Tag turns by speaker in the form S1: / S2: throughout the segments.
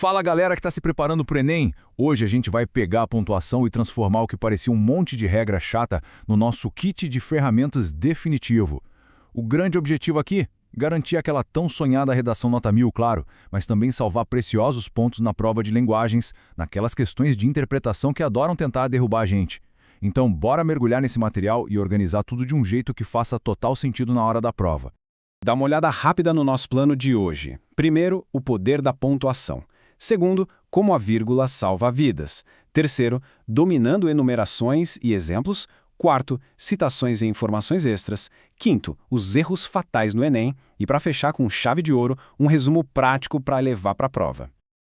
S1: Fala galera que está se preparando para o Enem! Hoje a gente vai pegar a pontuação e transformar o que parecia um monte de regra chata no nosso kit de ferramentas definitivo. O grande objetivo aqui? Garantir aquela tão sonhada redação nota 1000, claro, mas também salvar preciosos pontos na prova de linguagens, naquelas questões de interpretação que adoram tentar derrubar a gente. Então bora mergulhar nesse material e organizar tudo de um jeito que faça total sentido na hora da prova.
S2: Dá uma olhada rápida no nosso plano de hoje. Primeiro, o poder da pontuação. Segundo, como a vírgula salva vidas. Terceiro, dominando enumerações e exemplos. Quarto, citações e informações extras. Quinto, os erros fatais no Enem. E para fechar com chave de ouro, um resumo prático para levar para a prova.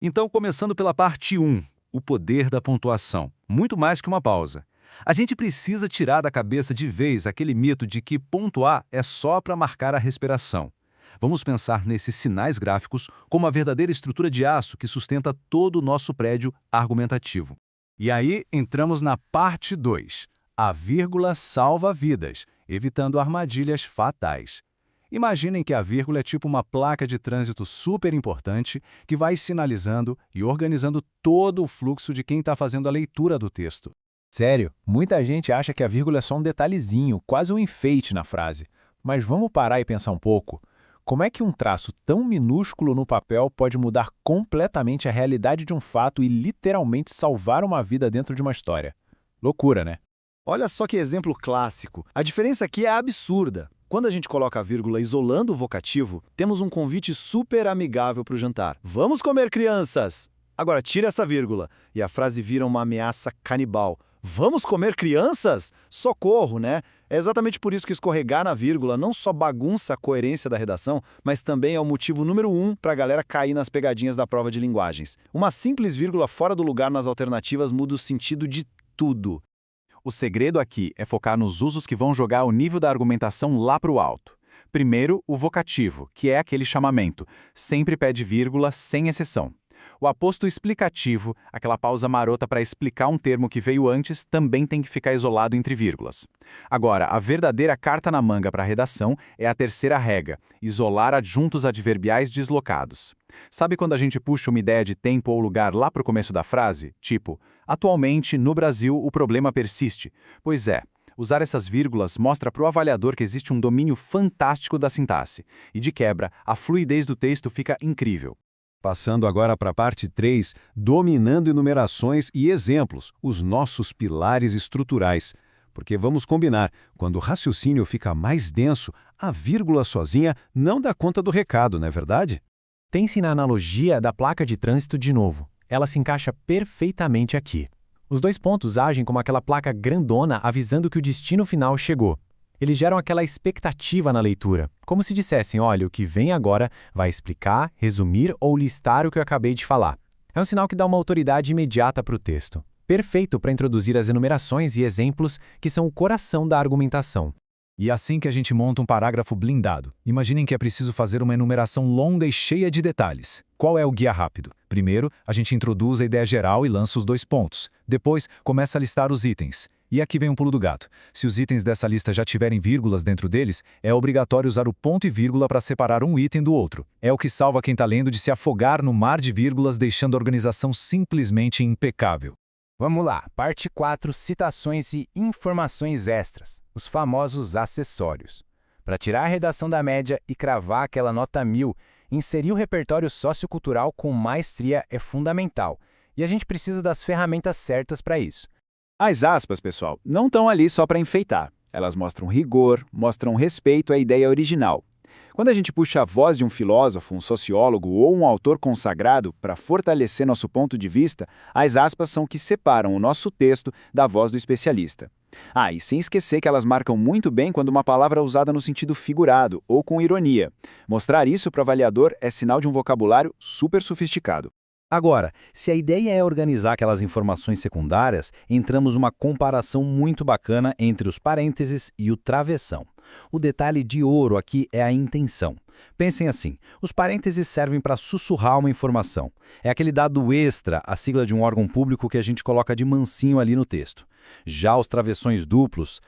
S3: Então, começando pela parte 1, o poder da pontuação. Muito mais que uma pausa. A gente precisa tirar da cabeça de vez aquele mito de que pontuar é só para marcar a respiração. Vamos pensar nesses sinais gráficos como a verdadeira estrutura de aço que sustenta todo o nosso prédio argumentativo.
S2: E aí entramos na parte 2. A vírgula salva vidas, evitando armadilhas fatais. Imaginem que a vírgula é tipo uma placa de trânsito super importante que vai sinalizando e organizando todo o fluxo de quem está fazendo a leitura do texto.
S4: Sério, muita gente acha que a vírgula é só um detalhezinho, quase um enfeite na frase. Mas vamos parar e pensar um pouco. Como é que um traço tão minúsculo no papel pode mudar completamente a realidade de um fato e literalmente salvar uma vida dentro de uma história? Loucura, né?
S5: Olha só que exemplo clássico. A diferença aqui é absurda. Quando a gente coloca a vírgula isolando o vocativo, temos um convite super amigável para o jantar. Vamos comer, crianças! Agora tira essa vírgula e a frase vira uma ameaça canibal. Vamos comer crianças? Socorro, né? É exatamente por isso que escorregar na vírgula não só bagunça a coerência da redação, mas também é o motivo número 1 para a galera cair nas pegadinhas da prova de linguagens. Uma simples vírgula fora do lugar nas alternativas muda o sentido de tudo.
S2: O segredo aqui é focar nos usos que vão jogar o nível da argumentação lá para o alto. Primeiro, o vocativo, que é aquele chamamento. Sempre pede vírgula, sem exceção. O aposto explicativo, aquela pausa marota para explicar um termo que veio antes, também tem que ficar isolado entre vírgulas. Agora, a verdadeira carta na manga para a redação é a terceira regra, isolar adjuntos adverbiais deslocados. Sabe quando a gente puxa uma ideia de tempo ou lugar lá para o começo da frase? Tipo, atualmente, no Brasil, o problema persiste. Pois é. Usar essas vírgulas mostra para o avaliador que existe um domínio fantástico da sintaxe. E, de quebra, a fluidez do texto fica incrível.
S3: Passando agora para a parte 3, dominando enumerações e exemplos, os nossos pilares estruturais. Porque vamos combinar, quando o raciocínio fica mais denso, a vírgula sozinha não dá conta do recado, não é verdade?
S4: Pense na analogia da placa de trânsito de novo. Ela se encaixa perfeitamente aqui. Os dois pontos agem como aquela placa grandona avisando que o destino final chegou. Eles geram aquela expectativa na leitura, como se dissessem, olha, o que vem agora vai explicar, resumir ou listar o que eu acabei de falar. É um sinal que dá uma autoridade imediata para o texto. Perfeito para introduzir as enumerações e exemplos que são o coração da argumentação.
S3: E assim que a gente monta um parágrafo blindado. Imaginem que é preciso fazer uma enumeração longa e cheia de detalhes. Qual é o guia rápido? Primeiro, a gente introduz a ideia geral e lança os 2 pontos. Depois, começa a listar os itens. E aqui vem um pulo do gato. Se os itens dessa lista já tiverem vírgulas dentro deles, é obrigatório usar o ponto e vírgula para separar um item do outro. É o que salva quem está lendo de se afogar no mar de vírgulas, deixando a organização simplesmente impecável.
S6: Vamos lá, parte 4, citações e informações extras, os famosos acessórios. Para tirar a redação da média e cravar aquela nota 1000, inserir o repertório sociocultural com maestria é fundamental, e a gente precisa das ferramentas certas para isso.
S5: As aspas, pessoal, não estão ali só para enfeitar. Elas mostram rigor, mostram respeito à ideia original. Quando a gente puxa a voz de um filósofo, um sociólogo ou um autor consagrado para fortalecer nosso ponto de vista, as aspas são que separam o nosso texto da voz do especialista. E sem esquecer que elas marcam muito bem quando uma palavra é usada no sentido figurado ou com ironia. Mostrar isso para o avaliador é sinal de um vocabulário super sofisticado.
S3: Agora, se a ideia é organizar aquelas informações secundárias, entramos numa comparação muito bacana entre os parênteses e o travessão. O detalhe de ouro aqui é a intenção. Pensem assim, os parênteses servem para sussurrar uma informação. É aquele dado extra, a sigla de um órgão público que a gente coloca de mansinho ali no texto. Já os travessões duplos,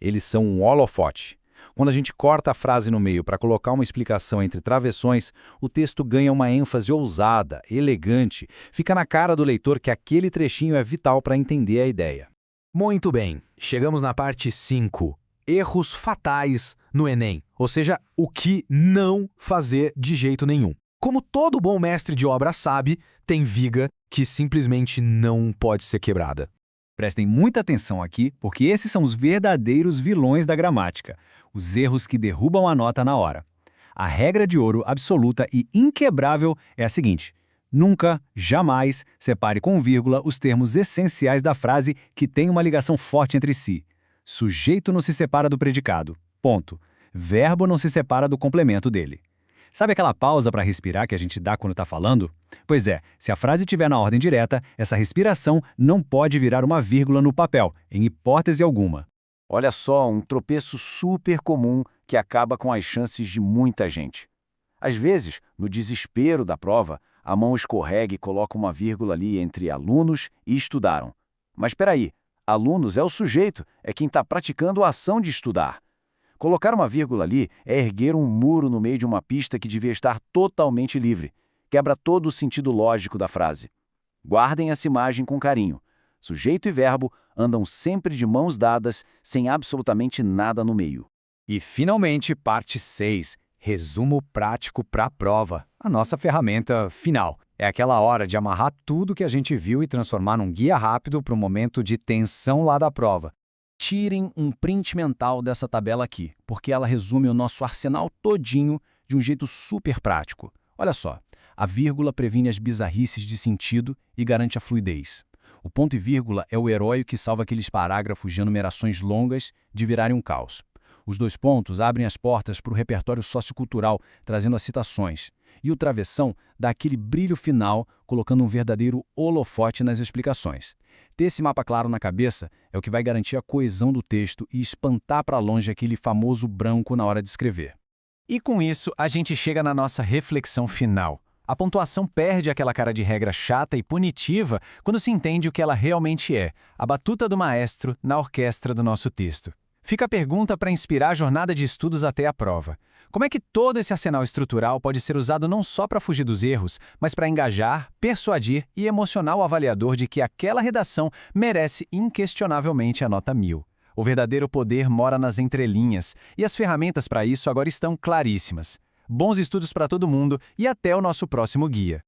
S3: eles são um holofote.
S7: Quando a gente corta a frase no meio para colocar uma explicação entre travessões, o texto ganha uma ênfase ousada, elegante, fica na cara do leitor que aquele trechinho é vital para entender a ideia.
S8: Muito bem, chegamos na parte 5. Erros fatais no Enem, ou seja, o que não fazer de jeito nenhum. Como todo bom mestre de obra sabe, tem viga que simplesmente não pode ser quebrada.
S3: Prestem muita atenção aqui, porque esses são os verdadeiros vilões da gramática, os erros que derrubam a nota na hora. A regra de ouro absoluta e inquebrável é a seguinte: nunca, jamais, separe com vírgula os termos essenciais da frase que têm uma ligação forte entre si. Sujeito não se separa do predicado. Ponto. Verbo não se separa do complemento dele. Sabe aquela pausa para respirar que a gente dá quando está falando? Pois é, se a frase estiver na ordem direta, essa respiração não pode virar uma vírgula no papel, em hipótese alguma.
S6: Olha só, um tropeço super comum que acaba com as chances de muita gente. Às vezes, no desespero da prova, a mão escorrega e coloca uma vírgula ali entre alunos e estudaram. Mas espera aí, alunos é o sujeito, é quem está praticando a ação de estudar. Colocar uma vírgula ali é erguer um muro no meio de uma pista que devia estar totalmente livre. Quebra todo o sentido lógico da frase. Guardem essa imagem com carinho. Sujeito e verbo andam sempre de mãos dadas, sem absolutamente nada no meio.
S3: E, finalmente, parte 6. Resumo prático para a prova. A nossa ferramenta final. É aquela hora de amarrar tudo que a gente viu e transformar num guia rápido para o momento de tensão lá da prova. Tirem um print mental dessa tabela aqui, porque ela resume o nosso arsenal todinho de um jeito super prático. Olha só, a vírgula previne as bizarrices de sentido e garante a fluidez. O ponto e vírgula é o herói que salva aqueles parágrafos de enumerações longas de virarem um caos. Os dois pontos abrem as portas para o repertório sociocultural, trazendo as citações. E o travessão dá aquele brilho final, colocando um verdadeiro holofote nas explicações. Ter esse mapa claro na cabeça é o que vai garantir a coesão do texto e espantar para longe aquele famoso branco na hora de escrever.
S4: E com isso, a gente chega na nossa reflexão final. A pontuação perde aquela cara de regra chata e punitiva quando se entende o que ela realmente é, a batuta do maestro na orquestra do nosso texto. Fica a pergunta para inspirar a jornada de estudos até a prova. Como é que todo esse arsenal estrutural pode ser usado não só para fugir dos erros, mas para engajar, persuadir e emocionar o avaliador de que aquela redação merece inquestionavelmente a nota 1000? O verdadeiro poder mora nas entrelinhas, e as ferramentas para isso agora estão claríssimas. Bons estudos para todo mundo e até o nosso próximo guia.